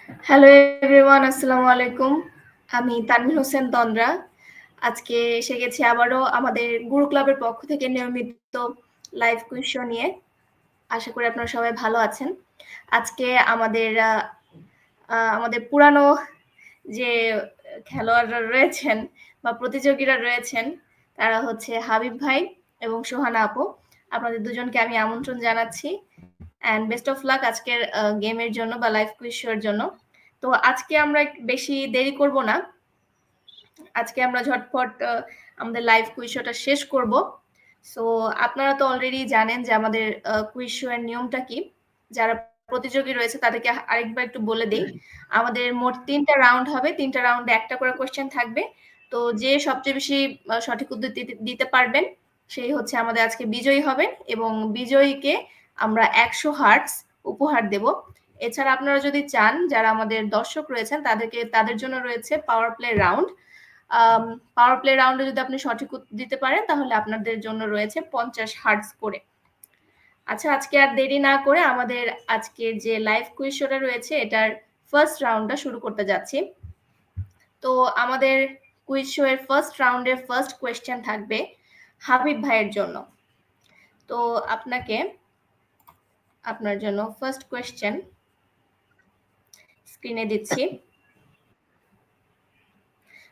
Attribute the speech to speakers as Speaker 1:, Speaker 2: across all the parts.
Speaker 1: Hello everyone, আসসালামু আলাইকুম। আমি তানভীর হোসেন তন্দ্রা। আজকে এসে গেছি আবারও আমাদের গুরু ক্লাবের পক্ষ থেকে নিয়মিত লাইভ কুইজ শো নিয়ে। আশা করি আপনারা সবাই ভালো আছেন। আজকে আমাদের পুরানো যে খেলোয়াড়রা রয়েছেন বা প্রতিযোগীরা রয়েছেন, তারা হচ্ছে হাবিব ভাই এবং সোহানা আপু। আপনাদের দুজনকে আমি আমন্ত্রণ জানাচ্ছি অ্যান্ড বেস্ট অফ লাক আজকের গেমের জন্য বা লাইভ কুইজ শোর জন্য। তো আজকে আমরা বেশি দেরি করব না, আজকে আমরা ঝটপট আমাদের লাইভ কুইজ শোটা শেষ করব। সো আপনারা তো অলরেডি জানেন যে আমাদের কুইজ শো এর নিয়মটা কি। যারা প্রতিযোগী রয়েছে তাদেরকে আরেকবার একটু বলে দিই। আমাদের মোট 3টা রাউন্ড হবে, 3টা রাউন্ডে একটা করে কোশ্চেন থাকবে। তো যে সবচেয়ে বেশি সঠিক উত্তর দিতে পারবেন সেই হচ্ছে আমাদের আজকে বিজয়ী হবেন এবং বিজয়ীকে আমরা 100 হার্টস উপহার দেব। এছাড়া আপনারা যদি চান, যারা আমাদের দর্শক রয়েছেন তাদের জন্য রয়েছে power play round. Power play রাউন্ডে যদি আপনি সঠিক উত্তর দিতে পারেন তাহলে আপনাদের জন্য রয়েছে 50 হার্টস করে। আচ্ছা, আজকে আর দেরি না করে আমাদের আজকে যে লাইভ কুইজ শোটা রয়েছে এটার ফার্স্ট রাউন্ডটা শুরু করতে যাচ্ছি। তো আমাদের কুইজ শো এর ফার্স্ট রাউন্ডের ফার্স্ট কোয়েশ্চেন থাকবে হাবিব ভাইয়ের জন্য। তো আপনার জন্য ফার্স্ট কোয়েশ্চেন স্ক্রিনে দিচ্ছি।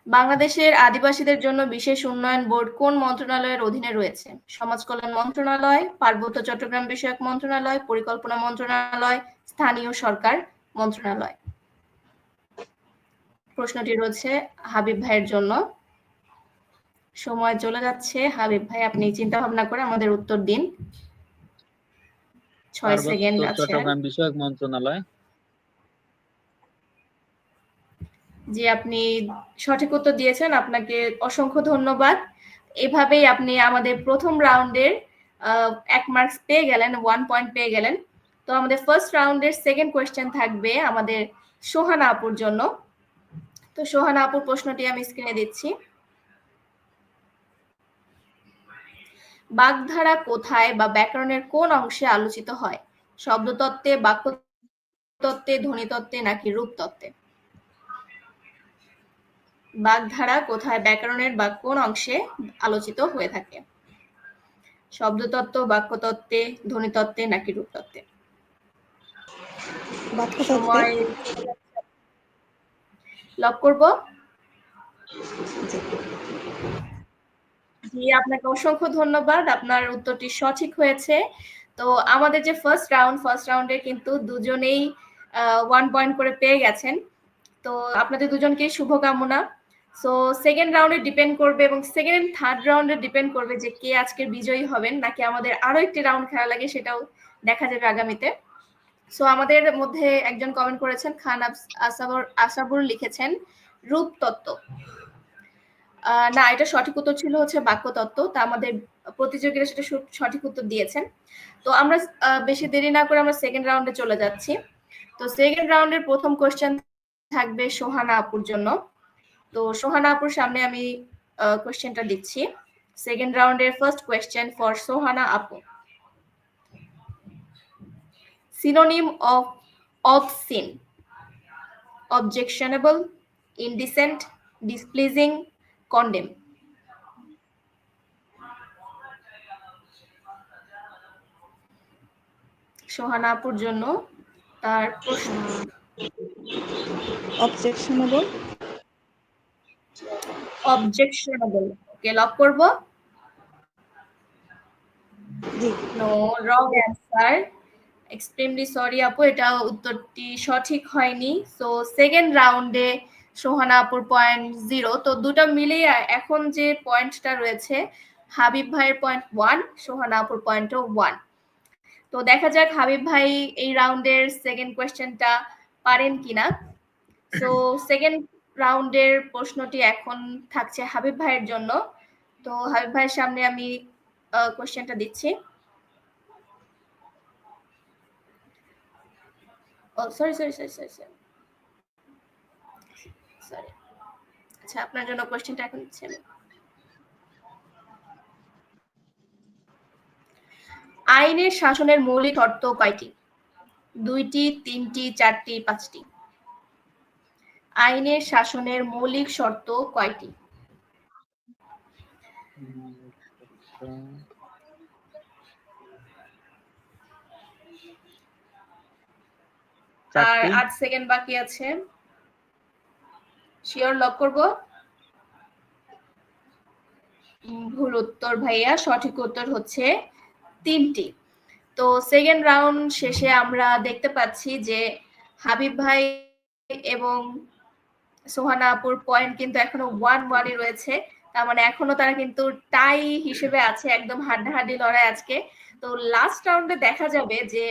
Speaker 1: বাংলাদেশের আদিবাসীদের জন্য বিশেষ উন্নয়ন বোর্ড কোন মন্ত্রণালয়ের অধীনে রয়েছে? সমাজ কল্যাণ মন্ত্রণালয়, পার্বত্য চট্টগ্রাম বিষয়ক মন্ত্রণালয়, পরিকল্পনা মন্ত্রণালয়, স্থানীয় সরকার মন্ত্রণালয়। প্রশ্নটি রয়েছে হাবিব ভাইয়ের জন্য। সময় চলে যাচ্ছে। হাবিব ভাই, আপনি চিন্তা ভাবনা করে আমাদের উত্তর দিন। 6 সেকেন্ড
Speaker 2: পার্বত্য
Speaker 1: আছে।
Speaker 2: চট্টগ্রাম বিষয়ক মন্ত্রণালয়।
Speaker 1: জি, আপনি সঠিক উত্তর দিয়েছেন, আপনাকে অসংখ্য ধন্যবাদ। এভাবেই আপনি আমাদের প্রথম রাউন্ডের 1 মার্কস পেয়ে গেলেন, 1 পয়েন্ট পেয়ে গেলেন। তো আমাদের ফার্স্ট রাউন্ডের সেকেন্ড কোয়েশ্চেন থাকবে আমাদের সোহানা আপুর জন্য। তো সোহানা আপুর প্রশ্নটি আমি স্ক্রিনে দিচ্ছি। বাগধারা কোথায় বা ব্যাকরণের কোন অংশে আলোচিত হয়? শব্দতত্ত্বে, বাক্যতত্ত্বে, ধ্বনিতত্ত্বে নাকি রূপতত্ত্বে? বাগধারা কোথায় ব্যাকরণের বা কোন অংশে আলোচিত হয়ে থাকে? শব্দতত্ত্ব, বাক্যতত্ত্বে, ধ্বনিতত্ত্বে নাকি রূপতত্ত্বে? সময় লক করব। জি, আপনাকে অসংখ্য ধন্যবাদ, আপনার উত্তরটি সঠিক হয়েছে। তো আমাদের যে ফার্স্ট রাউন্ডে কিন্তু দুজনেই 1 পয়েন্ট করে পেয়ে গেছেন। তো আপনাদের দুজনকেই শুভকামনা। সো সেকেন্ড রাউন্ডে ডিপেন্ড করবে এবং সেকেন্ড এন্ড থার্ড রাউন্ডে ডিপেন্ড করবে যে কে আজকের বিজয়ী হবেন, নাকি আমাদের আরো একটি রাউন্ড খেলা লাগে, সেটাও দেখা যাবে আগামীতে। সো আমাদের মধ্যে একজন কমেন্ট করেছেন, খান আসাবুর লিখেছেন রূপতত্ত্ব। না, এটা সঠিক উত্তর ছিল হচ্ছে বাক্যতত্ত্ব। তা আমাদের প্রতিযোগীরা সেটা সঠিক উত্তর দিয়েছেন। তো আমরা বেশি দেরি না করে আমরা সেকেন্ড রাউন্ডে চলে যাচ্ছি। তো সেকেন্ড রাউন্ডের প্রথম কোশ্চেন থাকবে সোহানা আপুর জন্য। তো সোহানা আপুর সামনে আমি কোশ্চেনটা দিচ্ছি। সেকেন্ড রাউন্ডের ফার্স্ট কোয়েশ্চেন ফর সোহানা আপু। Synonym of obscene: objectionable, indecent, displeasing, condemn. Sohana আপুর জন্য তার প্রশ্ন।
Speaker 3: অবজেকশনেবল।
Speaker 1: ওকে, লক করব। No, wrong answer. Extremely sorry আপু, এটা উত্তরটি সঠিক হয়নি। সো সেকেন্ড রাউন্ডে সোহানা আপুর পয়েন্ট 0। তো দুটো মিলিয়ে এখন যে পয়েন্টটা রয়েছে, হাবিব ভাইয়ের পয়েন্ট 1, সোহানা আপুর পয়েন্টও 1। তো দেখা যাক হাবিব ভাই এই রাউন্ডের সেকেন্ড কোয়েশ্চেনটা পারেন কিনা। সো সেকেন্ড রাউন্ডের প্রশ্নটি এখন থাকছে হাবিব ভাইয়ের জন্য। তো হাবিব ভাইয়ের সামনে আমি কোয়েশ্চেনটা দিচ্ছি। সরি। আচ্ছা, আপনার জন্য কোয়েশ্চেনটা এখন দিচ্ছি আমি। আইনের শাসনের মৌলিক অর্থ কয়টি? 2টি, 3টি, 4টি, 5টি? আইনের শাসনের মৌলিক শর্ত কয়টি? আর 8 সেকেন্ড বাকি আছে। শিওর লক করব? ভুল উত্তর ভাইয়া, সঠিক উত্তর হচ্ছে 3টি। তো সেকেন্ড রাউন্ড শেষে আমরা দেখতে পাচ্ছি যে হাবিব ভাই এবং সোহানা আপুর পয়েন্ট কিন্তু এখনো 1-1 রয়েছে। তার মানে এখনো তারা কিন্তু টাই হিসেবে আছে, একদম হাড্ডাহাড্ডি লড়াই আজকে। তো লাস্ট রাউন্ডে দেখা যাবে যে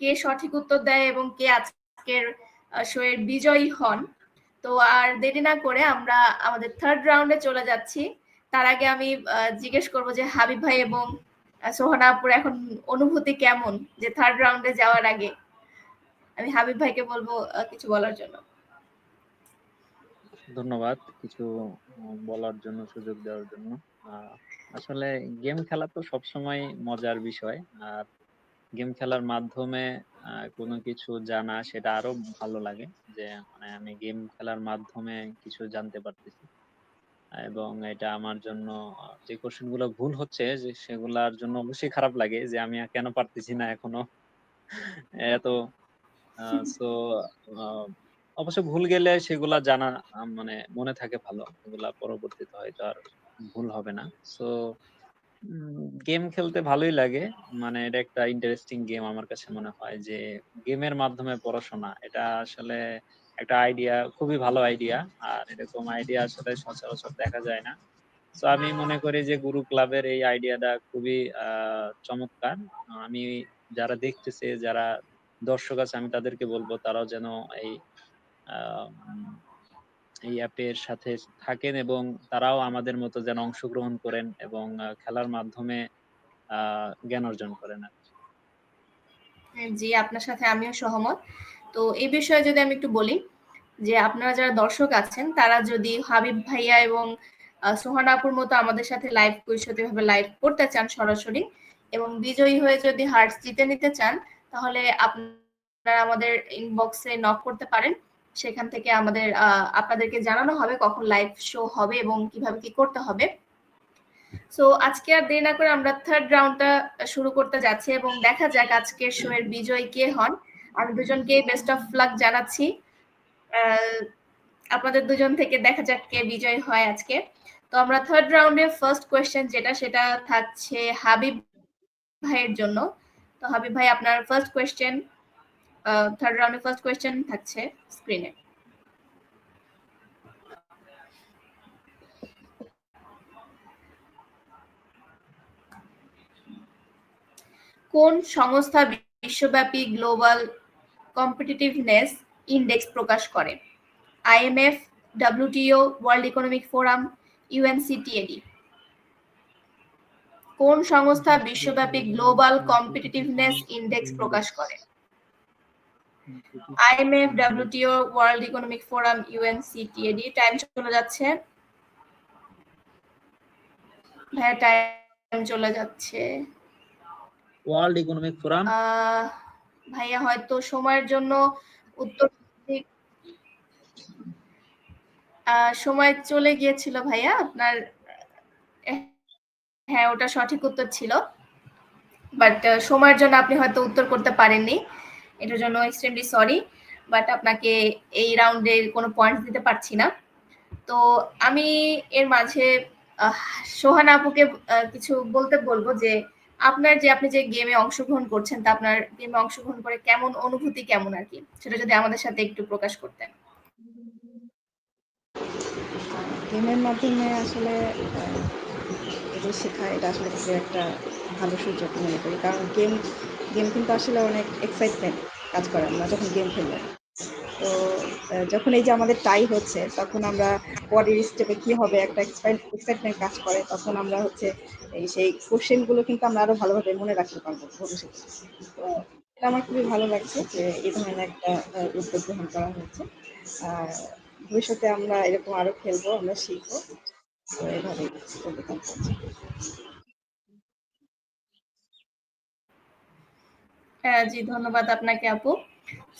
Speaker 1: কে সঠিক উত্তর দেয় এবং কে আজকের শো এর বিজয়ী হন। তো আর দেরি না করে আমরা আমাদের থার্ড রাউন্ডে চলে যাচ্ছি। তার আগে আমি জিজ্ঞেস করব যে হাবিব ভাই এবং সোহানা আপুর এখন অনুভূতি কেমন, যে থার্ড রাউন্ডে যাওয়ার আগে? আমি হাবিব ভাইকে বলবো কিছু বলার জন্য।
Speaker 2: ধন্যবাদ কিছু বলার জন্য, সুযোগ দেওয়ার জন্য। আসলে গেম খেলা তো সবসময় মজার বিষয়, আর গেম খেলার মাধ্যমে কোনো কিছু জানা সেটা আরো ভালো লাগে, যে মানে আমি গেম খেলার মাধ্যমে কিছু জানতে পারতেছি। এবং এটা আমার জন্য যে কোশ্চেন গুলো ভুল হচ্ছে, যে সেগুলার জন্য অবশ্যই খারাপ লাগে যে আমি কেন পারতেছি না এখনো এত। সো অবশ্য ভুল গেলে সেগুলা জানা মানে মনে থাকে ভালো, এগুলা পরবর্তীতে হয়তো আর ভুল হবে না। সো গেম খেলতে ভালোই লাগে, মানে এটা একটা ইন্টারেস্টিং গেম আমার কাছে মনে হয়, যে গেমের মাধ্যমে পড়াশোনা এটা আসলে একটা আইডিয়া, খুবই ভালো আইডিয়া। আর এরকম আইডিয়া আসলে সচরাচর দেখা যায় না। তো আমি মনে করি যে গুরু ক্লাবের এই আইডিয়াটা খুবই চমৎকার। আমি যারা দেখতেছে, যারা দর্শক আছে, আমি তাদেরকে বলবো তারাও যেন এই আহ, উম, এই অ্যাপের সাথে থাকেন এবং তারাও আমাদের মতো যেন অংশগ্রহণ করেন এবং খেলার মাধ্যমে জ্ঞান অর্জন করেন।
Speaker 1: জি, আপনার সাথে আমিও সহমত। তো এই বিষয়ে যদি আমি একটু বলি, যে আপনারা যারা দর্শক আছেন তারা যদি হাবিব ভাইয়া এবং সোহানা আপুর মতো আমাদের সাথে লাইভ কুইজতে ভাবে লাইভ করতে চান সরাসরি, এবং বিজয়ী হয়ে যদি হার্টস জিতে নিতে চান, তাহলে আপনারা আমাদের ইনবক্সে নক করতে পারেন। সেখান থেকে আমাদের আপনাদেরকে জানানো হবে কখন লাইভ শো হবে এবং কিভাবে কি করতে হবে। সো আজকে আর দেরি না করে আমরা থার্ড রাউন্ডটা শুরু করতে যাচ্ছি এবং দেখা যাক আজকের শো এর বিজয়ী কে হন। আমি দুজনকে বেস্ট অফ লাক জানাচ্ছি। আপনাদের দুজন থেকে দেখা যাক কে বিজয় হয় আজকে। তো আমরা থার্ড রাউন্ডের ফার্স্ট কোয়েশ্চেন যেটা, সেটা থাকছে হাবিব ভাইয়ের জন্য। তো হাবিব ভাই, আপনার ফার্স্ট কোয়েশ্চেন, থার্ড রাউন্ডের ফার্স্ট কোয়েশ্চেন থাকছে স্ক্রিনে। কোন সংস্থা বিশ্বব্যাপী গ্লোবাল কম্পিটিটিভনেস ইন্ডেক্স প্রকাশ করে? IMF, WTO, world economic forum, UNCTAD. কোন সংস্থা বিশ্বব্যাপী গ্লোবাল কম্পিটিটিভনেস ইন্ডেক্স প্রকাশ করে? IMF, WTO, world economic forum, UNCTAD. Time চলে যাচ্ছে ভাইয়া, টাইম চলে যাচ্ছে।
Speaker 2: World economic forum.
Speaker 1: ভাইয়া হয়তো সময়ের জন্য উত্তর সময় চলে গিয়েছিল ভাইয়া আপনার। হ্যাঁ, ওটা সঠিক উত্তর ছিল, বাট সময়ের জন্য আপনি হয়তো উত্তর করতে পারেননি। এটার জন্য এক্সট্রিমলি সরি, বাট আপনাকে এই রাউন্ডে কোনো পয়েন্ট দিতে পারছি না। তো আমি এর মাঝে সোহানা আপুকে কিছু বলতে বলবো, যে আপনি যে গেমে অংশগ্রহণ করছেন, তা আপনার গেমে অংশগ্রহণ করে কেমন অনুভূতি, কেমন আর কি, সেটা যদি আমাদের সাথে একটু প্রকাশ করতেন।
Speaker 3: গেমের মাধ্যমে আসলে এটা শেখা, এটা আসলে খুবই একটা ভালো সুযোগ মনে করি, কারণ গেম গেম কিন্তু আসলে অনেক এক্সাইটমেন্ট কাজ করে আমরা যখন গেম খেলবো। তো যখন এই যে আমাদের টাই হচ্ছে, তখন আমরা পরের স্টেপে কি হবে একটা এক্সাইটমেন্ট কাজ করে, তখন আমরা হচ্ছে এই সেই কোশ্চেনগুলো কিন্তু আমরা আরো ভালোভাবে মনে রাখতে পারবো ভবিষ্যতে। তো এটা আমার খুবই ভালো লাগছে যে এই ধরনের একটা উদ্যোগ গ্রহণ করা হয়েছে। আর ভবিষ্যতে আমরা এরকম আরো খেলবো, আমরা শিখবো। তো এভাবেই চলতে থাকবো।
Speaker 1: জি, ধন্যবাদ আপনাকে আপু।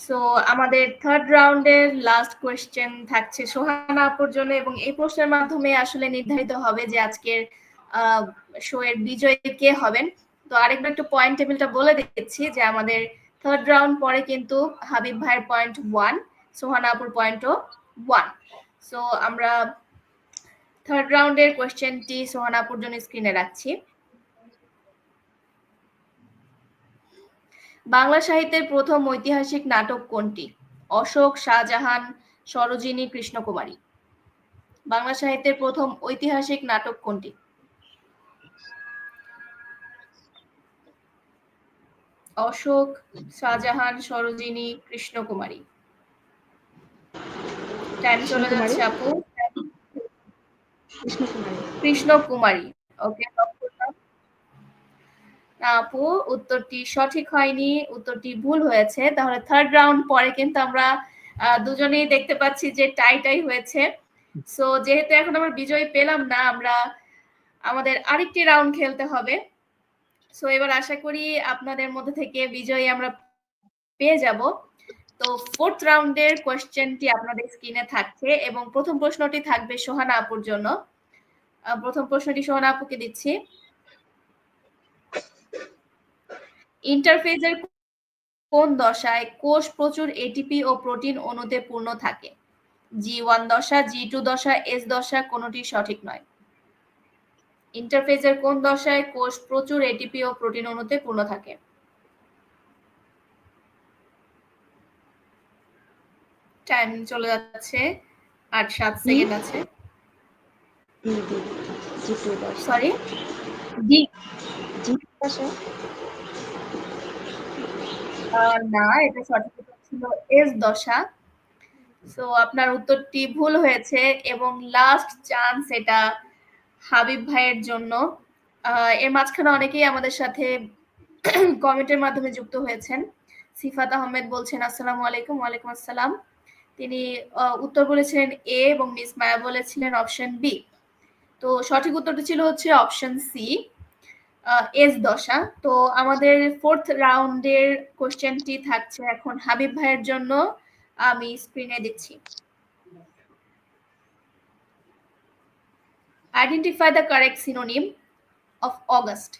Speaker 1: সো আমাদের থার্ড রাউন্ডের লাস্ট কোয়েশ্চেন থাকছে সোহানা আপুর জন্য, এবং এই প্রশ্নের মাধ্যমে আসলে নির্ধারিত হবে যে আজকের শো এর বিজয়ী কে হবেন। তো আরেকবার একটু পয়েন্ট টেবিলটা বলে দিচ্ছি যে আমাদের থার্ড রাউন্ড পরে কিন্তু হাবিব ভাইয়ের পয়েন্ট 1, সোহানা আপুর পয়েন্টও 1। সো আমরা থার্ড রাউন্ডের কোয়েশ্চেনটি সোহানা আপুর জন্য স্ক্রিনে রাখছি। বাংলা সাহিত্যের প্রথম ঐতিহাসিক নাটক কোনটি? অশোক, শাহজাহান, সরোজিনী, কৃষ্ণকুমারী। বাংলা সাহিত্যের প্রথম ঐতিহাসিক নাটক কোনটি? অশোক, শাহজাহান, সরোজিনী, কৃষ্ণকুমারী। টাইম চলে যাচ্ছে আপু। কৃষ্ণকুমারী। ওকে, আপু উত্তরটি সঠিক হয়নি, উত্তরটি ভুল হয়েছে। তাহলে থার্ড রাউন্ড পরে কিন্তু আমরা দুজনেই দেখতে পাচ্ছি যে টাই হয়েছে। সো যেহেতু এখন আমরা বিজয়ী পেলাম না, আমরা আমাদের আরেকটি রাউন্ড খেলতে হবে। সো এবার আশা করি আপনাদের মধ্যে থেকে বিজয়ী আমরা পেয়ে যাব। তো ফোর্থ রাউন্ডের কোয়েশ্চেনটি আপনাদের স্ক্রিনে থাকছে এবং প্রথম প্রশ্নটি থাকবে সোহানা আপুর জন্য। প্রথম প্রশ্নটি সোহানা আপুকে দিচ্ছি। ইন্টারফেজের কোন দশায় কোষ প্রচুর এটিপি ও প্রোটিন অণুতে পূর্ণ থাকে? G1 দশা, G2 দশা, S দশা, কোনটি সঠিক নয়। ইন্টারফেজের কোন দশায় কোষ প্রচুর এটিপি ও প্রোটিন অণুতে পূর্ণ থাকে? টাইম চলে যাচ্ছে, 8-7 সেকেন্ড আছে। সরি, ডি না, এটা সঠিক উত্তর ছিল এস দশা। সো আপনার উত্তরটি ভুল হয়েছে এবং লাস্ট চান্স এটা হাবিব ভাইয়ের জন্য। এর মাঝখানে অনেকেই আমাদের সাথে কমেন্টের মাধ্যমে যুক্ত হয়েছেন। সিফাত আহমেদ বলছেন আসসালামু আলাইকুম। ওয়ালাইকুম আসসালাম। তিনি উত্তর বলেছিলেন এ এবং মিস মায়া বলেছিলেন অপশন বি। তো সঠিক উত্তরটি ছিল হচ্ছে অপশন সি, এস দশা। তো আমাদের ফোর্থ রাউন্ডের কোশ্চেনটি থাকছে এখন হাবিব ভাইয়ের জন্য। আমি স্ক্রিনে দিচ্ছি। Identify the correct synonym of August.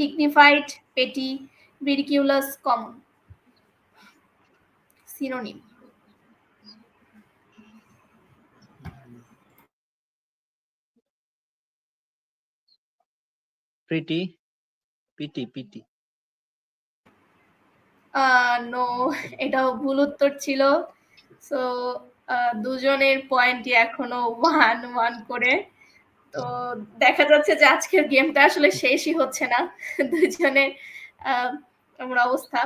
Speaker 1: Dignified, petty, ridiculous, common. Synonym.
Speaker 2: Pretty, petty, petty.
Speaker 1: No, এটাও ভুল উত্তর ছিল। সো দুজনের পয়েন্টই এখনো 1-1 করে। তো দেখা যাচ্ছে যে আজকের গেমটা আসলে শেষই হচ্ছে না, দুজনের এমন অবস্থা।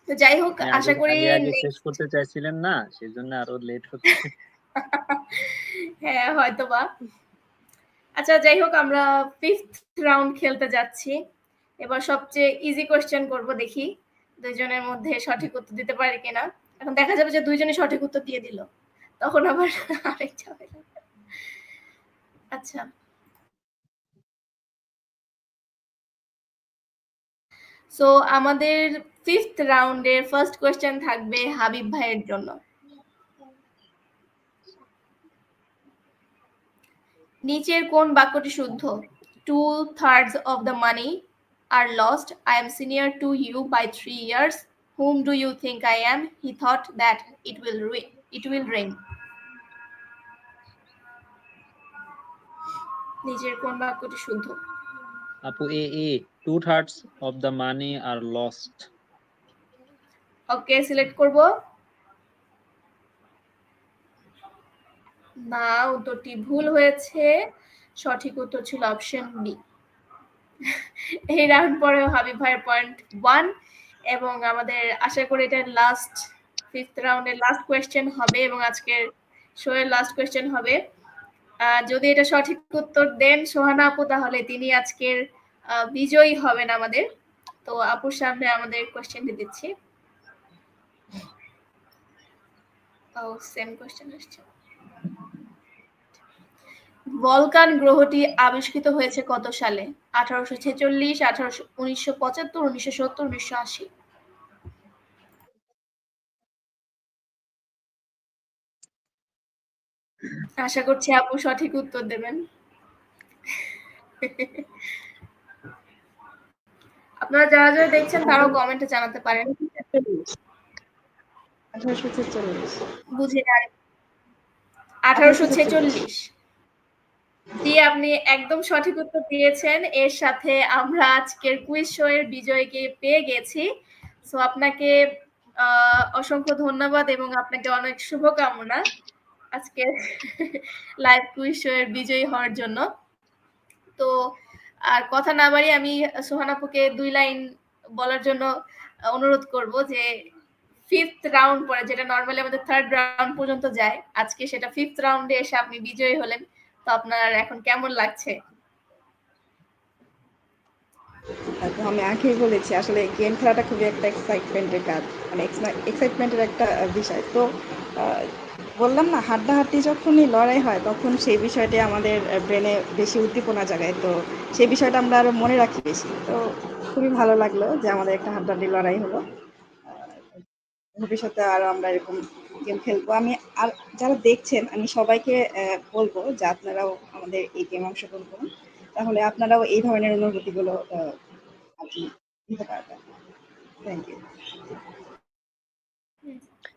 Speaker 1: তো যাই হোক, আশা করি
Speaker 2: আগে শেষ করতে চাইছিলেন না, সেজন্য আরো লেট হচ্ছে।
Speaker 1: হ্যাঁ, হয়তোবা। আচ্ছা, যাই হোক, আমরা ফিফথ রাউন্ড খেলতে যাচ্ছি। এবার সবচেয়ে ইজি কোয়েশ্চেন করব, দেখি দুইজনের মধ্যে সঠিক উত্তর দিতে পারে কিনা। এখন দেখা যাবে যে দুইজনই সঠিক উত্তর দিয়ে দিল, তখন আবার আরেক ঝামেলা। আচ্ছা, সো আমাদের ফিফথ রাউন্ডের ফার্স্ট কোয়েশ্চেন থাকবে হাবিব ভাইয়ের জন্য। নিচের কোন বাক্যটি শুদ্ধ? 2/3 of the money are lost. I am senior to you by 3 years. Whom do you think I am? He thought that it will rain. নিচের কোন বাক্যটি শুদ্ধ?
Speaker 2: আপু এ 2/3 of the money are lost.
Speaker 1: Okay, select করব। না, উত্তরটি ভুল হয়েছে। সঠিক উত্তর ছিল অপশন বি। এই রাউন্ড পরেও হাবিব ভাইয়ের পয়েন্ট 1 এবং আমাদের আশা করি এটা লাস্ট ফিফথ রাউন্ডের লাস্ট কোয়েশ্চেন হবে এবং আজকের শো এর লাস্ট কোয়েশ্চেন হবে। যদি এটা সঠিক উত্তর দেন সোহানা আপু, তাহলে তিনি আজকের বিজয়ী হবেন আমাদের। তো আপুর সামনে আমাদের কোয়েশ্চেনটি দিচ্ছি। সেম কোয়েশ্চেন আসছে। ভলকান গ্রহটি আবিষ্কৃত হয়েছে কত সালে? 1846, 1975, 1970, 1980। আশা করছি আপু সঠিক উত্তর দেবেন। আপনারা যারা দেখছেন তারাও কমেন্টে জানাতে পারেন।
Speaker 3: 1846।
Speaker 1: বুঝিনি আর
Speaker 3: 1846।
Speaker 1: 1846। জি, আপনি একদম সঠিক উত্তর দিয়েছেন। এর সাথে আমরা আজকের কুইজ শো এর বিজয়ীকে পেয়ে গেছি। সো আপনাকে অসংখ্য ধন্যবাদ এবং আপনাকে অনেক শুভকামনা আজকের লাইভ কুইজ শো এর বিজয়ী হওয়ার জন্য। তো আর কথা না বাড়িয়ে আমি সোহান আপুকে 2 লাইন বলার জন্য অনুরোধ করব যে 5th রাউন্ড পরে যেটা নরমালি আমাদের 3rd রাউন্ড পর্যন্ত যায়, আজকে সেটা 5th রাউন্ডে এসে আপনি বিজয়ী হলেন। তো আপনার এখন কেমন লাগছে?
Speaker 3: তো আমি আগেই বলেছি আসলে গেম খেলাটা খুবই একটা এক্সাইটমেন্টের কাজ, মানে এক্সাইটমেন্টের একটা বিষয়। তো বললাম না, হাড্ডাহাড্ডি যখনই লড়াই হয় তখন সেই বিষয়টি আমাদের ব্রেনে বেশি উদ্দীপনা জাগায়, তো সেই বিষয়টা আমরা আরো মনে রাখি বেশি। তো খুবই ভালো লাগলো যে আমাদের একটা হাড্ডাহাড্ডি লড়াই হলো। ভবিষ্যতে আরো আমরা এরকম গেম খেলবো। আমি আর যারা দেখছেন আমি সবাইকে বলবো যে আপনারাও আমাদের এই গেম অংশগ্রহণ করুন, তাহলে আপনারাও এই ধরনের অনুভূতিগুলো আপনি নিতে পারবেন। Thank you.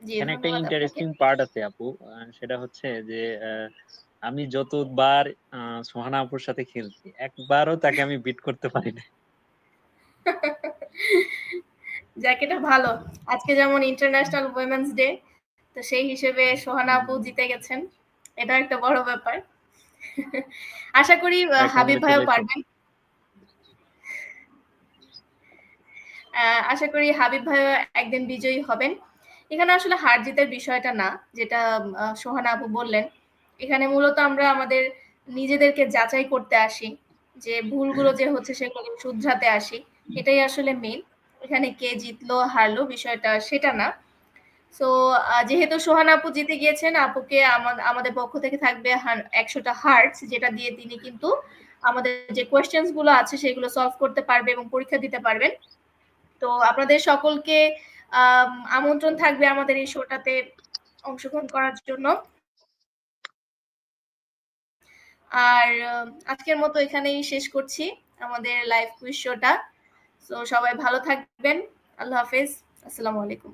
Speaker 1: জি,
Speaker 2: এখানে একটা
Speaker 1: ধন্যবাদ আপনাকে।
Speaker 2: ইন্টারেস্টিং পার্ট আছে আপু, সেটা হচ্ছে যে আমি যতবার সোহানা আপুর সাথে খেলছি একবারও তাকে আমি বিট করতে পারি না।
Speaker 1: যাক, এটা ভালো। আজকে যেমন ইন্টারন্যাশনাল উইমেন্স ডে, তো সেই হিসেবে সোহানা আপু জিতে গেছেন। এটা একটা বড় ব্যাপার। আশা করি হাবিব ভাইও
Speaker 2: কংগ্রেচুলেশন।
Speaker 1: পারবেন। আশা করি হাবিব ভাইও একদিন বিজয়ী হবেন। এখানে আসলে হার জিতের বিষয়টা না, যেটা সোহানা আপু বললেন। এখানে মূলত আমরা আমাদের নিজেদেরকে যাচাই করতে আসি, যে ভুলগুলো যে হচ্ছে সেগুলো শুধরাতে আসি। এটাই আসলে মেইন। এখানে কে জিতলো হারলো বিষয়টা সেটা না। সো যেহেতু সোহানা আপু জিতে গিয়েছেন, আপুকে আমাদের পক্ষ থেকে থাকবে 100টা হার্টস, যেটা দিয়ে তিনি কিন্তু আমাদের যে কোয়েশ্চেন্স গুলো আছে সেগুলো সলভ করতে পারবে এবং পরীক্ষা দিতে পারবেন। তো আপনাদের সকলকে আমন্ত্রণ থাকবে আমাদের এই শোটাতে অংশগ্রহণ করার জন্য। আর আজকের মতো এখানেই শেষ করছি আমাদের লাইভ কুইজ শোটা। তো সবাই ভালো থাকবেন। আল্লাহ হাফেজ। আসসালামু আলাইকুম।